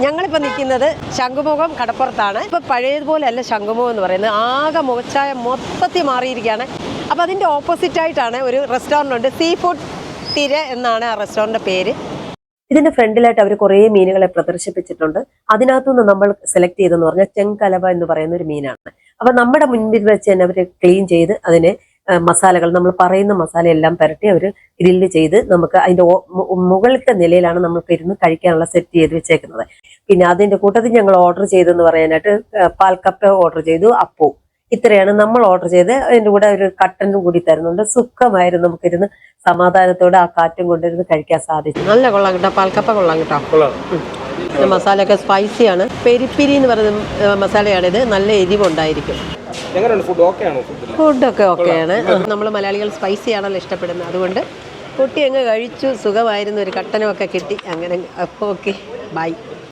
ഞങ്ങളിപ്പോൾ നിൽക്കുന്നത് ശംഖുമുഖം കടപ്പുറത്താണ്. ഇപ്പോൾ പഴയതുപോലെ അല്ല ശംഖുമുഖം എന്ന് പറയുന്നത്, ആകെ മുഖച്ചായ മൊത്തത്തിൽ മാറിയിരിക്കുകയാണ്. അപ്പോൾ അതിൻ്റെ ഓപ്പോസിറ്റായിട്ടാണ് ഒരു റെസ്റ്റോറൻ്റ് ഉണ്ട്, സീ ഫുഡ് തിര എന്നാണ് ആ റെസ്റ്റോറൻറ്റിൻ്റെ പേര്. ഇതിന്റെ ഫ്രണ്ടിലായിട്ട് അവർ കുറേ മീനുകളെ പ്രദർശിപ്പിച്ചിട്ടുണ്ട്. അതിനകത്തുനിന്ന് നമ്മൾ സെലക്ട് ചെയ്തെന്ന് പറഞ്ഞാൽ ചെങ്കലവ എന്ന് പറയുന്ന ഒരു മീനാണ്. അപ്പൊ നമ്മുടെ മുൻപിൽ വെച്ച് തന്നെ അവർ ക്ലീൻ ചെയ്ത് അതിനെ മസാലകൾ, നമ്മൾ പറയുന്ന മസാല എല്ലാം പുരട്ടി അവർ ഗ്രില്ല് ചെയ്ത് നമുക്ക് അതിന്റെ മുകളിലത്തെ നിലയിലാണ് നമുക്ക് ഇരുന്ന് കഴിക്കാനുള്ള സെറ്റ് ചെയ്ത് വെച്ചേക്കുന്നത്. പിന്നെ അതിന്റെ കൂട്ടത്തിൽ ഞങ്ങൾ ഓർഡർ ചെയ്തെന്ന് പറയാനായിട്ട് പാൽക്കപ്പ ഓർഡർ ചെയ്തു, അപ്പവും. ഇത്രയാണ് നമ്മൾ ഓർഡർ ചെയ്ത്. അതിന്റെ കൂടെ ഒരു കട്ടനും കൂടി തരുന്നുണ്ട്. സുഖമായിരുന്നു നമുക്കിരുന്ന് സമാധാനത്തോടെ ആ കാറ്റും കൊണ്ടിരുന്ന് കഴിക്കാൻ സാധിച്ചു. നല്ല കൊള്ളാം കേട്ടോ, പാൽക്കപ്പ കൊള്ളാം കേട്ടോ. മസാലയൊക്കെ സ്പൈസിയാണ്. പെരിപ്പിരി എന്ന് പറയുന്ന മസാലയാണിത്. നല്ല എരിവുണ്ടായിരിക്കും. ഫുഡൊക്കെ ഓക്കെയാണ്. നമ്മൾ മലയാളികൾ സ്പൈസി ആണല്ലോ ഇഷ്ടപ്പെടുന്നത്, അതുകൊണ്ട് കുട്ടി അങ്ങ് കഴിച്ചു. സുഖമായിരുന്നു. ഒരു കട്ടനുമൊക്കെ കിട്ടി. അങ്ങനെ ഓക്കെ, ബൈ.